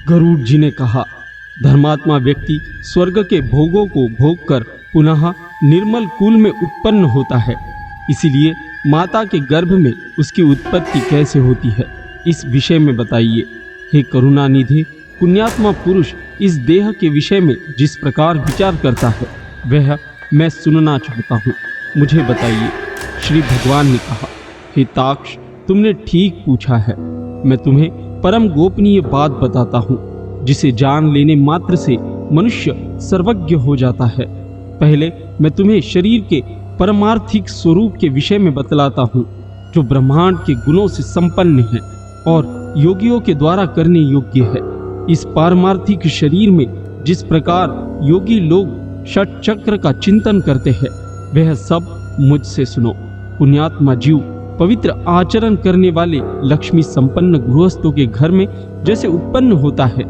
गरुड़ जी ने कहा, धर्मात्मा व्यक्ति स्वर्ग के भोगों को भोग कर पुनः निर्मल कुल में उत्पन्न होता है। इसीलिए माता के गर्भ में उसकी उत्पत्ति कैसे होती है, इस विषय में बताइए। हे करुणानिधि, पुण्यात्मा पुरुष इस देह के विषय में जिस प्रकार विचार करता है वह मैं सुनना चाहता हूँ, मुझे बताइए। श्री भगवान ने कहा, हे ताक्ष, तुमने ठीक पूछा है। मैं तुम्हें परम गोपनीय बात बताता हूँ जिसे जान लेने मात्र से मनुष्य सर्वज्ञ हो जाता है। पहले मैं तुम्हें शरीर के परमार्थिक स्वरूप के विषय में बतलाता हूँ, जो ब्रह्मांड के गुणों से संपन्न है और योगियों के द्वारा करने योग्य है। इस पारमार्थिक शरीर में जिस प्रकार योगी लोग षट चक्र का चिंतन करते हैं वह सब मुझसे सुनो। पुण्यात्मा जीव पवित्र आचरण करने वाले लक्ष्मी संपन्न गृहस्थों के घर में जैसे उत्पन्न होता है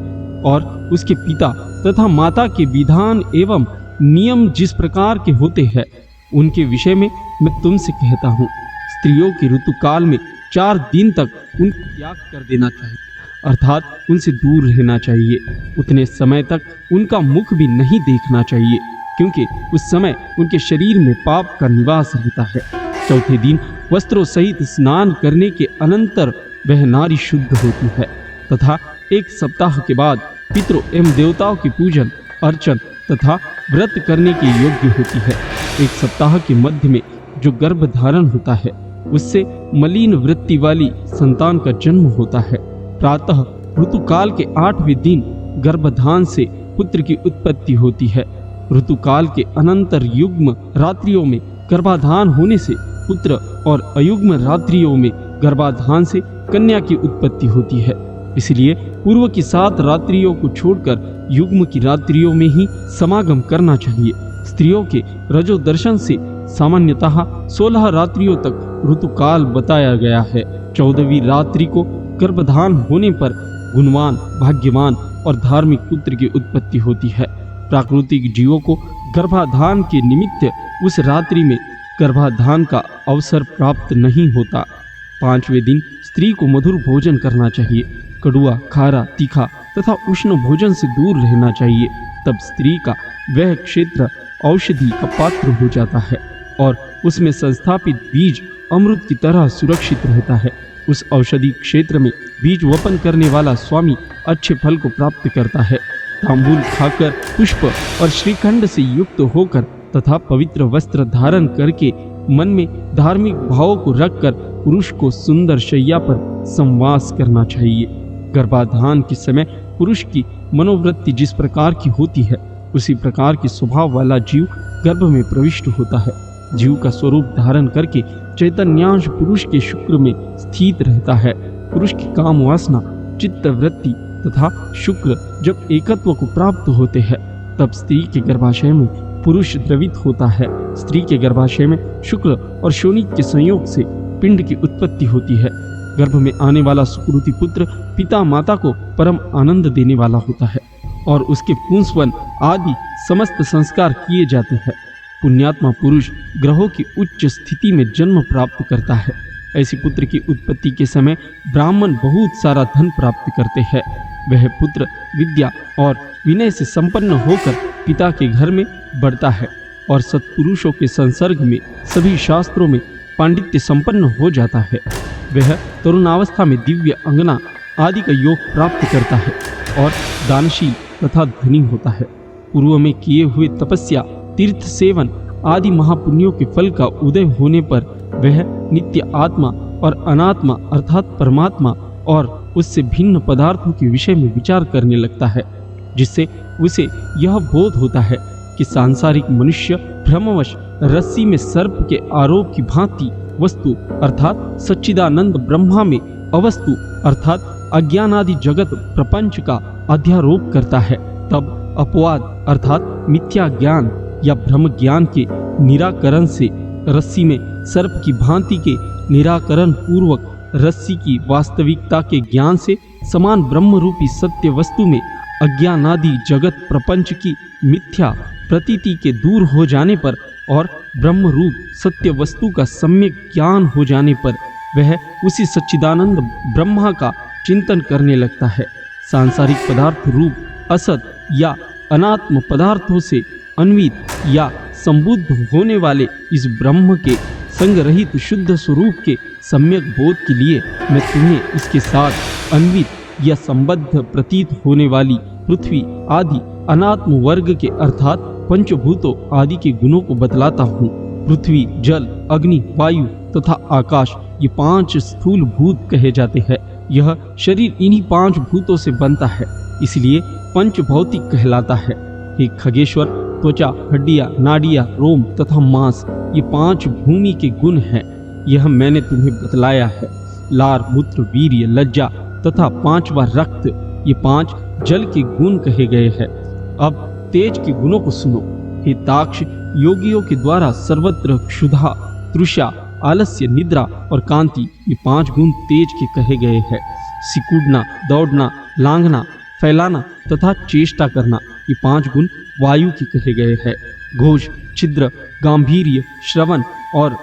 और उसके पिता तथा माता के विधान एवं नियम जिस प्रकार के होते हैं, उनके विषय में मैं तुमसे कहता हूँ। स्त्रियों के ऋतुकाल में 4 दिन तक उनको त्याग कर देना चाहिए, अर्थात उनसे दूर रहना चाहिए। उतने समय तक उनका मुख भी नहीं देखना चाहिए, क्योंकि उस समय उनके शरीर में पाप का निवास रहता है। चौथे दिन वस्त्रों सहित स्नान करने के अनंतर वह नारी शुद्ध होती है तथा 1 सप्ताह के बाद पितरों एवं देवताओं की पूजन अर्चन तथा व्रत करने के योग्य होती है। 1 सप्ताह के मध्य में जो गर्भ धारण होता है उससे मलिन वृत्ति वाली संतान का जन्म होता है। प्रातः ऋतुकाल के 8वें दिन गर्भधान से पुत्र की उत्पत्ति होती है। ऋतुकाल के अनंतर युग्म रात्रियों में गर्भाधान होने से पुत्र और अयुग्म रात्रियों में गर्भाधान से कन्या की उत्पत्ति होती है। इसलिए पूर्व की 7 रात्रियों को छोड़कर युग्म की रात्रियों में ही समागम करना चाहिए। स्त्रियों के रजो दर्शन से सामान्यतः 16 रात्रियों तक ऋतुकाल बताया गया है। 14वीं रात्रि को गर्भधान होने पर गुणवान, भाग्यवान और धार्मिक पुत्र की उत्पत्ति होती है। प्राकृतिक जीवों को गर्भाधान के निमित्त उस रात्रि में गर्भाधान का अवसर प्राप्त नहीं होता। 5वें दिन स्त्री को मधुर भोजन करना चाहिए। कड़ुआ, खारा, तीखा तथा उष्ण भोजन से दूर रहना चाहिए। तब स्त्री का वह क्षेत्र औषधि का पात्र हो जाता है और उसमें संस्थापित बीज अमृत की तरह सुरक्षित रहता है। उस औषधि क्षेत्र में बीज वपन करने वाला स्वामी अच्छे फल को प्राप्त करता है। तांबूल खाकर, पुष्प और श्रीखंड से युक्त होकर तथा पवित्र वस्त्र धारण करके मन में धार्मिक भावों को रखकर पुरुष को सुंदर शैया पर संवास करना चाहिए। गर्भाधान के समय पुरुष की मनोवृत्ति जिस प्रकार की होती है उसी प्रकार की स्वभाव वाला जीव गर्भ में प्रविष्ट होता है। जीव का स्वरूप धारण करके चैतन्यांश पुरुष के शुक्र में स्थित रहता है। पुरुष की काम वासना, चित्त वृत्ति तथा शुक्र जब एकत्व को प्राप्त होते हैं तब स्त्री के गर्भाशय में पुरुष द्रवित होता है। स्त्री के गर्भाशय में शुक्र और शोणित के संयोग से पिंड की उत्पत्ति होती है। गर्भ में आने वाला सुकृति पुत्र पिता माता को परम आनंद देने वाला होता है और उसके पुंसवन आदि समस्त संस्कार किए जाते हैं। पुण्यात्मा पुरुष ग्रहों की उच्च स्थिति में जन्म प्राप्त करता है। ऐसे पुत्र की उत्पत्ति के समय ब्राह्मण बहुत सारा धन प्राप्त करते हैं। वह पुत्र विद्या और विनय से संपन्न होकर पिता के घर में बढ़ता है और सत्पुरुषों के संसर्ग में सभी शास्त्रों में पांडित्य संपन्न हो जाता है। वह तरुणावस्था में दिव्य अंगना आदि का योग प्राप्त करता है और दानशील तथा धनी होता है। पूर्व में किए हुए तपस्या, तीर्थ सेवन आदि महापुण्यों के फल का उदय होने पर वह नित्य आत्मा और अनात्मा अर्थात परमात्मा और उससे भिन्न पदार्थों के विषय में विचार करने लगता है, जिससे उसे यह बोध होता है कि सांसारिक मनुष्य भ्रमवश रस्सी में सर्प के आरोप की भांति वस्तु अर्थात सच्चिदानंद ब्रह्मा में अवस्तु अर्थात अज्ञान आदि जगत प्रपंच का अध्यारोप करता है। तब अपवाद अर्थात मिथ्या ज्ञान या भ्रम ज्ञान के निराकरण से रस्सी में सर्प की भांति के निराकरण पूर्वक रस्सी की वास्तविकता के ज्ञान से समान ब्रह्म रूपी सत्य वस्तु में अज्ञानादि जगत प्रपंच की मिथ्या प्रतीति के दूर हो जाने पर और ब्रह्म रूप सत्य वस्तु का सम्यक ज्ञान हो जाने पर वह उसी सच्चिदानंद ब्रह्मा का चिंतन करने लगता है। सांसारिक पदार्थ रूप असत या अनात्म पदार्थों से अन्वित या संबुद्ध होने वाले इस ब्रह्म के संग रहित शुद्ध स्वरूप के सम्यक बोध के लिए मैं तुम्हें इसके साथ अन्वित या संबद्ध प्रतीत होने वाली पृथ्वी आदि अनात्म वर्ग के अर्थात पंचभूतों आदि के गुणों को बतलाता हूँ। पृथ्वी, जल, अग्नि, वायु तथा आकाश ये 5 स्थूल भूत कहे जाते हैं। यह शरीर इन्हीं 5 भूतों से बनता है, इसलिए पंचभौतिक कहलाता है। हे खगेश्वर, त्वचा, हड्डियां, नाड़ियां, रोम तथा मांस ये 5 भूमि के गुण हैं। यह मैंने तुम्हें बतलाया है। लार, मूत्र, वीर्य, लज्जा तथा 5वां रक्त ये 5 जल के गुण कहे गए हैं। अब तेज के गुणों को सुनो। हे ताक्ष, योगियों के द्वारा सर्वत्र क्षुधा, तृषा, आलस्य, निद्रा और कांति ये 5 गुण तेज के कहे गए हैं। सिकुड़ना, दौड़ना, लांघना, फैलाना तथा चेष्टा करना ये 5 गुण वायु के कहे गए हैं। घोष, छिद्र, गांभीर्य, श्रवण और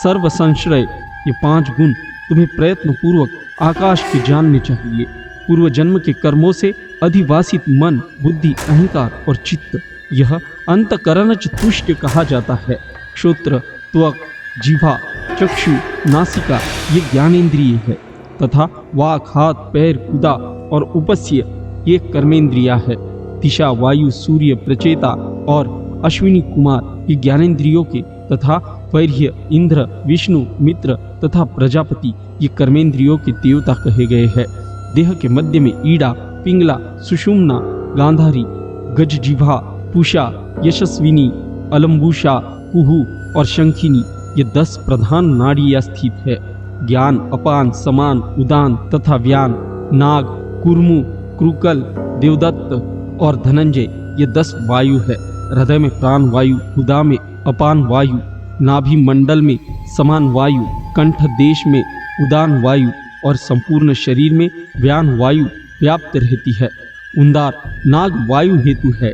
सर्व संश्रय ये 5 गुण तुम्हें प्रयत्न पूर्वक आकाश के जानने चाहिए। पूर्व जन्म के कर्मों से अधिवासित मन, बुद्धि, अहंकार और चित्त यह अंतकरण तुष्ट कहा जाता है। श्रोत्र, त्वक, जिह्वा, चक्षु, नासिका ये ज्ञानेन्द्रिय है तथा वाक, हाथ, पैर, कुदा और उपस्य ये कर्मेंद्रिया है। दिशा, वायु, सूर्य, प्रचेता और अश्विनी कुमार ये ज्ञानेन्द्रियों के तथा वैर्य, इंद्र, विष्णु, मित्र तथा प्रजापति ये कर्मेंद्रियों के देवता कहे गए हैं। देह के मध्य में ईड़ा, पिंगला, सुषुम्ना, गांधारी, गजजिह्वा, पूषा, यशस्विनी, अलम्बुषा, कुहू और शंखिनी ये 10 प्रधान नाड़ियां स्थित है। ज्ञान, अपान, समान, उदान तथा व्यान, नाग, कुर्मु, क्रुकल, देवदत्त और धनंजय ये 10 वायु है। हृदय में प्राण वायु, हुदा में अपान वायु, नाभि मंडल में समान वायु, कंठ देश में उदान वायु और संपूर्ण शरीर में व्यान वायु व्याप्त रहती है। उंदार नाग वायु हेतु है,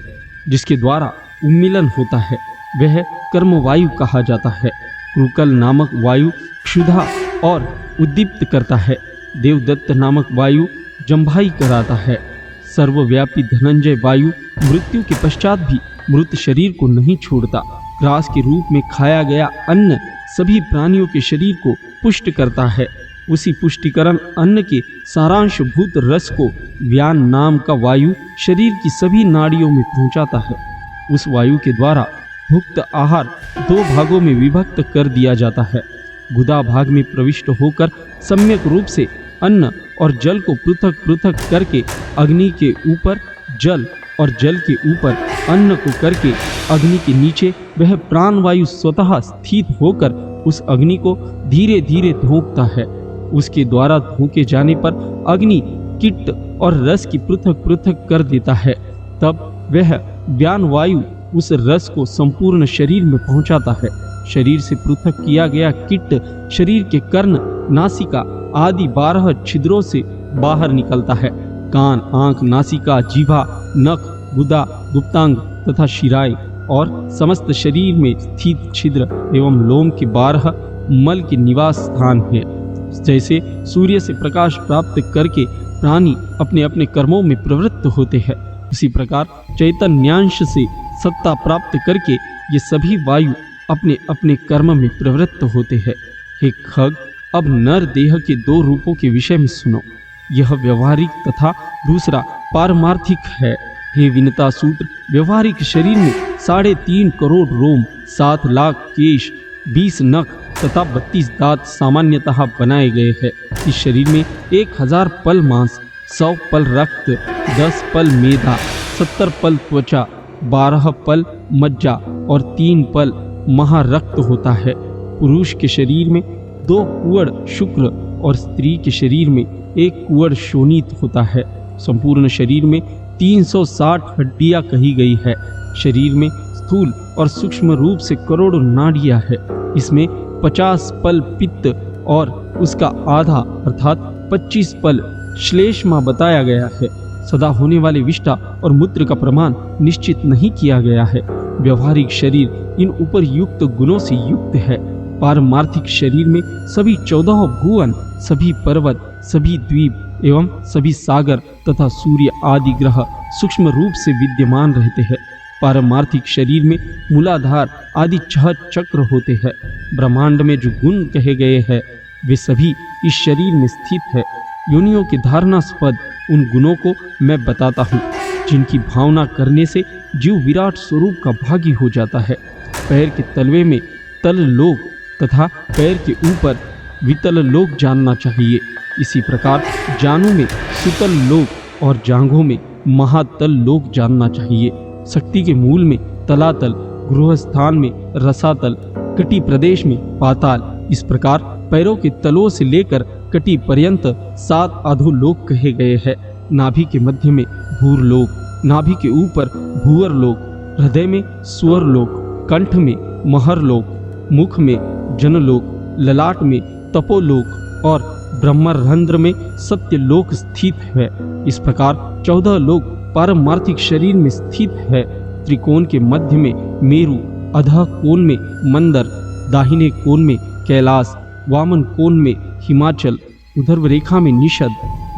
जिसके द्वारा उन्मिलन होता है, वह कर्म वायु कहा जाता है। क्रुकल नामक वायु क्षुधा और उद्दीप्त करता है। देवदत्त नामक वायु जंभाई कराता है। सर्वव्यापी धनंजय वायु मृत्यु के पश्चात भी मृत शरीर को नहीं छोड़ता। ग्रास के रूप में खाया गया अन्न सभी प्राणियों के शरीर को पुष्ट करता है। उसी पुष्टिकरण अन्न के सारांश भूत रस को व्यान नाम का वायु शरीर की सभी नाड़ियों में पहुंचाता है। उस वायु के द्वारा भुक्त आहार 2 भागों में विभक्त कर दिया जाता है। गुदा भाग में प्रविष्ट होकर सम्यक रूप से अन्न और जल को पृथक पृथक करके अग्नि के ऊपर जल और जल के ऊपर अन्न को करके अग्नि के नीचे वह प्राण वायु स्वतः स्थित होकर उस अग्नि को धीरे धीरे धोंकता है। उसके द्वारा धोंके जाने पर अग्नि कीट और रस की पृथक पृथक कर देता है। तब वह व्यान वायु उस रस को संपूर्ण शरीर में पहुंचाता है। शरीर से पृथक किया गया कीट शरीर के कर्ण, नासिका आदि 12 छिद्रों से बाहर निकलता है। कान, आंख, नासिका, जीभा, नख, गुदा, गुप्तांग तथा शिराएं और समस्त शरीर में स्थित छिद्र एवं लोम के 12 मल के निवास स्थान है। जैसे सूर्य से प्रकाश प्राप्त करके प्राणी अपने अपने कर्मों में प्रवृत्त होते हैं, उसी प्रकार चैतन्यांश से सत्ता प्राप्त करके ये सभी वायु अपने अपने कर्म में प्रवृत्त होते हैं। हे खग, अब नर देह के 2 रूपों के विषय में सुनो। यह व्यवहारिक तथा दूसरा पारमार्थिक है। हे विनता सूत्र, व्यवहारिक शरीर में 3.5 करोड़ रोम, 7 लाख केश, 20 नख तथा 32 दांत सामान्यतः बनाए गए हैं। इस शरीर में 1000 पल मांस, 100 पल रक्त, 10 पल मेधा, 70 पल त्वचा, 12 पल मज्जा और 3 पल महारक्त होता है। पुरुष के शरीर में 2 कुवड़ शुक्र और स्त्री के शरीर में 1 कुवड़ शोणित होता है। संपूर्ण शरीर में 360 हड्डियां कही गई है। शरीर में स्थूल और सूक्ष्म रूप से करोड़ों नाड़ियां है। इसमें 50 पल पित्त और उसका आधा अर्थात 25 पल श्लेष्मा बताया गया है। सदा होने वाले विष्टा और मूत्र का प्रमाण निश्चित नहीं किया गया है। व्यवहारिक शरीर इन ऊपर युक्त गुणों से युक्त है। पारमार्थिक शरीर में सभी 14 भुवन, सभी पर्वत, सभी द्वीप, एवं सभी सागर तथा सूर्य आदि ग्रह सूक्ष्म रूप से विद्यमान रहते हैं। पारमार्थिक शरीर में मूलाधार आदि 6 चक्र होते हैं। ब्रह्मांड में जो गुण कहे गए हैं वे सभी इस शरीर में स्थित है। योनियों के धारणास्पद उन गुणों को मैं बताता हूँ जिनकी भावना करने से जीव विराट स्वरूप का भागी हो जाता है। पैर के तलवे में तल लोक तथा पैर के ऊपर वितल लोक जानना चाहिए। इसी प्रकार जानू में सुतल लोक और जांघों में महातल लोक जानना चाहिए। शक्ति के मूल में तलातल, गृह स्थान में रसातल, कटी प्रदेश में पाताल। इस प्रकार पैरों के तलों से लेकर कटी पर्यंत 7 अधोलोक कहे गए हैं। नाभि के मध्य में भूरलोक, नाभि के ऊपर भूअरलोक, हृदय में स्वरलोक, कंठ में महरलोक, मुख में जनलोक, ललाट में तपोलोक और ब्रह्मरंध्र में सत्यलोक स्थित है। इस प्रकार 14 लोक पारमार्थिक शरीर में स्थित है। त्रिकोण के मध्य में मेरु, अधः कोण में मंदर, दाहिने कोण में कैलाश, वामन कोण में हिमाचल, ऊर्ध्व रेखा में निषद,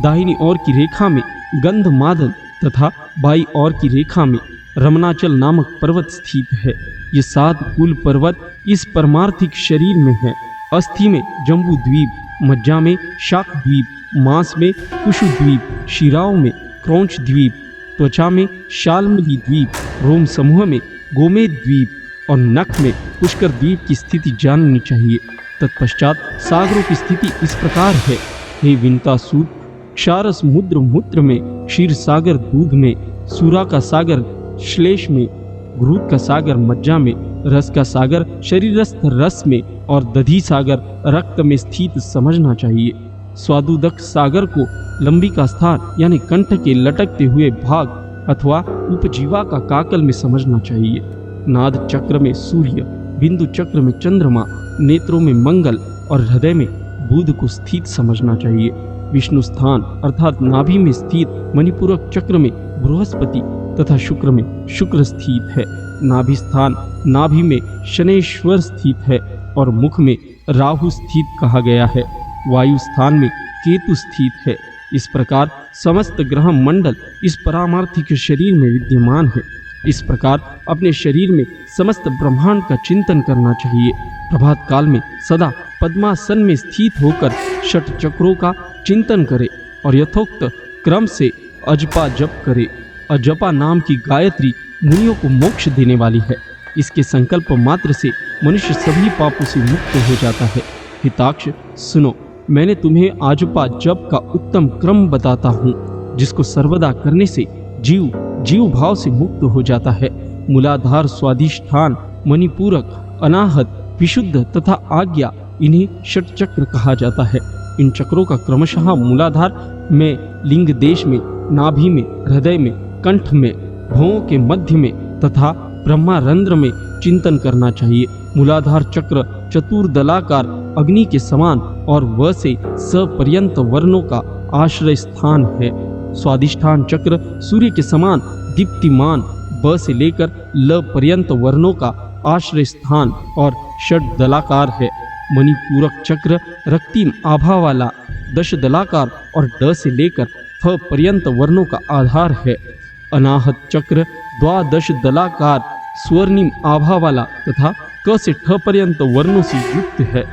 दाहिनी ओर की रेखा में गंधमादन तथा बाई ओर की रेखा में रमणाचल नामक पर्वत स्थित है। ये 7 कुल पर्वत इस परमार्थिक शरीर में है। अस्थि में जम्बू द्वीप, मज्जा में शाक द्वीप, मांस में कुशु द्वीप, शिराओं में क्रौंच द्वीप, त्वचा में शाल्मली द्वीप, रोम समूह में गोमेद द्वीप और नख में पुष्कर द्वीप की स्थिति जाननी चाहिए। तत्पश्चात सागरों की स्थिति इस प्रकार है। हे विंतासूत, क्षार समुद्र मूत्र में, क्षीर सागर दूध में, सूरा का सागर श्लेष में, घृत का सागर मज्जा में, रस का सागर शरीरस्थ रस में और दधी सागर रक्त में स्थित समझना चाहिए। स्वादुदक सागर को लंबी का स्थान यानी कंठ के लटकते हुए भाग अथवा उपजीवा का काकल में समझना चाहिए। नाद चक्र में सूर्य, बिंदु चक्र में चंद्रमा, नेत्रों में मंगल और हृदय में बुध को स्थित समझना चाहिए। विष्णु स्थान अर्थात नाभि में स्थित मणिपूरक चक्र में बृहस्पति तथा शुक्र में शुक्र स्थित है। नाभि स्थान नाभि में शनेश्वर स्थित है और मुख में राहु स्थित कहा गया है। वायु स्थान में केतु स्थित है। इस प्रकार समस्त ग्रह मंडल इस पारमार्थिक शरीर में विद्यमान है। इस प्रकार अपने शरीर में समस्त ब्रह्मांड का चिंतन करना चाहिए। प्रभात काल में सदा पद्मासन में स्थित होकर 6 चक्रों का चिंतन करे और यथोक्त क्रम से अजपा जप करे। अजपा नाम की गायत्री मुनियों को मोक्ष देने वाली है। इसके संकल्प मात्र से मनुष्य सभी पापों से मुक्त हो जाता है। हिताक्ष सुनो, मैंने तुम्हें आजपा जप का उत्तम क्रम बताता हूँ, जिसको सर्वदा करने से जीव भाव से मुक्त हो जाता है। मूलाधार, स्वाधिष्ठान, मणिपूरक, अनाहत, विशुद्ध तथा आज्ञा, इन्हें 6 चक्र कहा जाता है। इन चक्रों का क्रमशः मूलाधार में लिंग देश में, नाभि में, हृदय में, कंठ में, भौं के मध्य में तथा ब्रह्मरंध्र में चिंतन करना चाहिए। मूलाधार चक्र चतुर्दलाकार अग्नि के समान और व से स पर्यंत वर्णों का आश्रय स्थान है। स्वाधिष्ठान चक्र सूर्य के समान दीप्तिमान, ब से लेकर ल पर्यंत वर्णों का आश्रय स्थान और षड्दलाकार है। मणिपूरक चक्र रक्तिम आभा वाला 10 दलाकार और ड से लेकर फ पर्यंत वर्णों का आधार है। अनाहत चक्र 12 दलाकार स्वर्णिम आभा वाला तथा क से ठ पर्यंत वर्णों से युक्त है।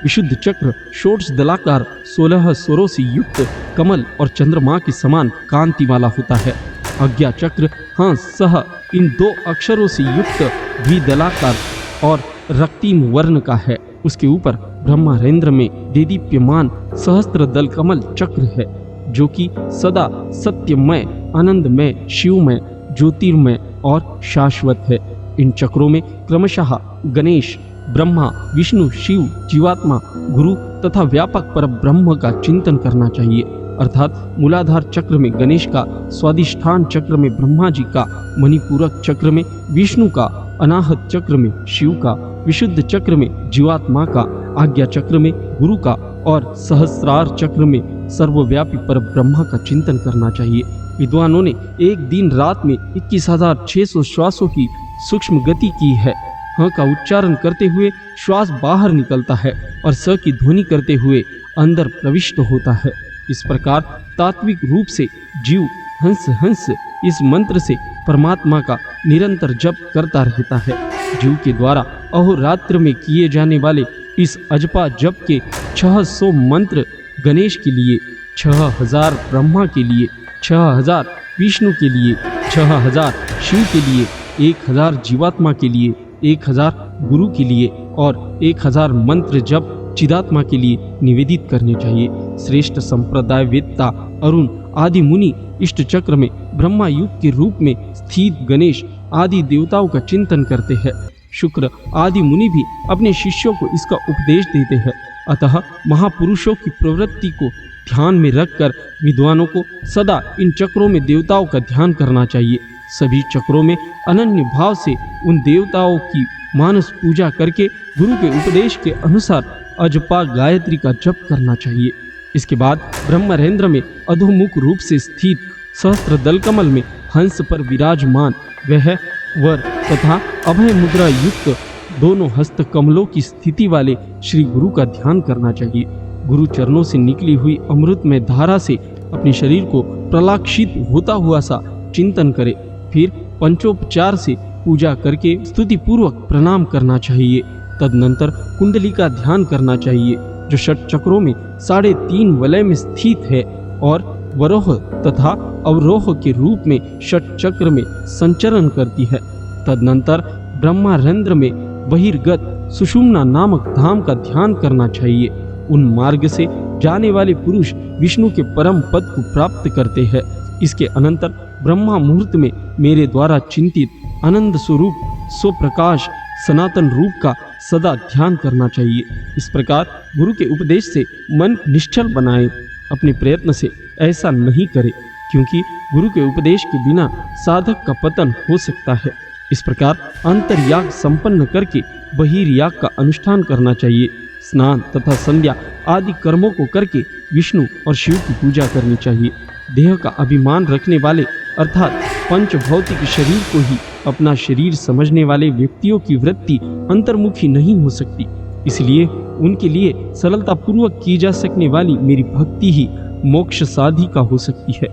विशुद्ध चक्र 16 दलाकार 16 स्वरों से युक्त कमल और चंद्रमा के समान कांति वाला होता है। अज्ञा चक्र हाँ सह इन 2 अक्षरों से युक्त द्विदलाकार और रक्तिम वर्ण का है। उसके ऊपर ब्रह्मरेंद्र में देदीप्यमान सहस्त्र दल कमल चक्र है, जो कि सदा सत्यमय, आनंदमय, शिवमय, ज्योतिर्मय और शाश्वत है। इन चक्रों में क्रमशः गणेश, ब्रह्मा, विष्णु, शिव, जीवात्मा, गुरु तथा व्यापक पर ब्रह्म का चिंतन करना चाहिए। अर्थात मूलाधार चक्र में गणेश का, स्वाधिष्ठान चक्र में ब्रह्मा जी का, मणिपूरक चक्र में विष्णु का, अनाहत चक्र में शिव का, विशुद्ध चक्र में जीवात्मा का, आज्ञा चक्र में गुरु का और सहस्रार चक्र में सर्वव्यापी पर ब्रह्मा का चिंतन करना चाहिए। विद्वानों ने एक दिन रात में 21,600 श्वासों की सूक्ष्म गति की है। ह का उच्चारण करते हुए श्वास बाहर निकलता है और स की ध्वनि करते हुए अंदर प्रविष्ट होता है। इस प्रकार तात्विक रूप से जीव हंस हंस इस मंत्र से परमात्मा का निरंतर जप करता रहता है। जीव के द्वारा अहोरात्र में किए जाने वाले इस अजपा जप के 600 मंत्र गणेश के लिए, 6000 ब्रह्मा के लिए, 6000 विष्णु के लिए, 6000 शिव के लिए, 1000 जीवात्मा के लिए, 1000 गुरु के लिए और 1000 मंत्र जप चिदात्मा के लिए निवेदित करने चाहिए। श्रेष्ठ संप्रदाय वेत्ता अरुण आदि मुनि इष्ट चक्र में ब्रह्मा युग के रूप में स्थित गणेश आदि देवताओं का चिंतन करते हैं। शुक्र आदि मुनि भी अपने शिष्यों को इसका उपदेश देते हैं। अतः महापुरुषों की प्रवृत्ति को ध्यान में रखकर विद्वानों को सदा इन चक्रों में देवताओं का ध्यान करना चाहिए। सभी चक्रों में अनन्य भाव से उन देवताओं की मानस पूजा करके गुरु के उपदेश के अनुसार अजपा गायत्री का जप करना चाहिए। इसके बाद ब्रह्मरेंद्र में अधोमुख रूप से स्थित सहस्त्र दल कमल में हंस पर विराजमान वह वर तथा अभय मुद्रा युक्त दोनों हस्त कमलों की स्थिति वाले श्री गुरु का ध्यान करना चाहिए। गुरु चरणों से निकली हुई अमृत में धारा से अपने शरीर को प्रलाक्षित होता हुआ सा चिंतन करे। फिर पंचोपचार से पूजा करके स्तुति पूर्वक प्रणाम करना चाहिए। तदनंतर कुंडली का ध्यान करना चाहिए जो षट चक्रों में 3.5 वलय में स्थित है और वरोह तथा अवरोह के रूप में षट चक्र में संचरण करती है। तदनंतर ब्रह्मरेंद्र में बहिर्गत सुषुम्ना नामक धाम का ध्यान करना चाहिए। उन मार्ग से जाने वाले पुरुष विष्णु के परम पद को प्राप्त करते हैं। इसके अनंतर ब्रह्मा मुहूर्त में मेरे द्वारा चिंतित आनंद स्वरूप स्वप्रकाश सनातन रूप का सदा ध्यान करना चाहिए। इस प्रकार गुरु के उपदेश से मन निश्चल बनाए। अपने प्रयत्न से ऐसा नहीं करे क्योंकि गुरु के उपदेश के बिना साधक का पतन हो सकता है। इस प्रकार अंतर्याग संपन्न करके बहिर्याग का अनुष्ठान करना चाहिए। स्नान तथा संध्या आदि कर्मों को करके विष्णु और शिव की पूजा करनी चाहिए। देह का अभिमान रखने वाले अर्थात पंच भौतिक शरीर को ही अपना शरीर समझने वाले व्यक्तियों की वृत्ति अंतर्मुखी नहीं हो सकती। इसलिए उनके लिए सरलता पूर्वक की जा सकने वाली मेरी भक्ति ही मोक्ष साधिका हो सकती है।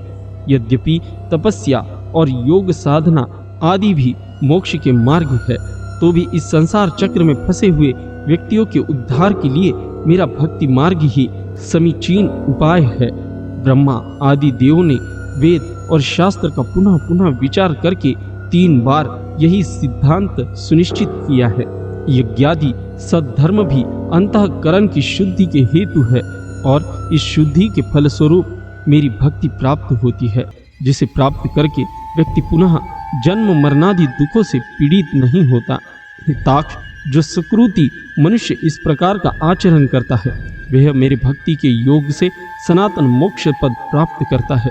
यद्यपि तपस्या और योग साधना आदि भी मोक्ष के मार्ग है, तो भी इस संसार चक्र में फंसे हुए व्यक्तियों के उद्धार के लिए मेरा भक्ति मार्ग ही समीचीन उपाय है। ब्रह्मा आदि देवों ने वेद और शास्त्र का पुनः पुनः विचार करके 3 बार यही सिद्धांत सुनिश्चित किया है। यज्ञादि सद्धर्म भी अंतःकरण की शुद्धि के हेतु है और इस शुद्धि के फलस्वरूप मेरी भक्ति प्राप्त होती है, जिसे प्राप्त करके व्यक्ति पुनः जन्म मरणादि दुखों से पीड़ित नहीं होता। हिताक्ष जो सुकृति मनुष्य इस प्रकार का आचरण करता है वह मेरे भक्ति के योग से सनातन मोक्ष पद प्राप्त करता है।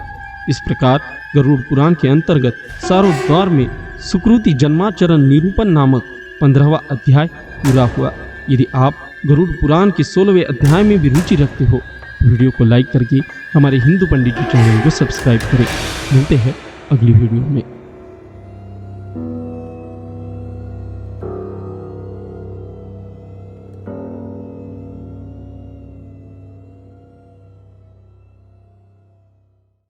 इस प्रकार गरुड़ पुराण के अंतर्गत सारोद्वार में सुकृति जन्माचरण निरूपण नामक 15वां अध्याय पूरा हुआ। यदि आप गरुड़ पुराण के 16वें अध्याय में भी रुचि रखते हो तो वीडियो को लाइक करके हमारे हिंदू पंडित जी चैनल को सब्सक्राइब करें। मिलते हैं अगली वीडियो में।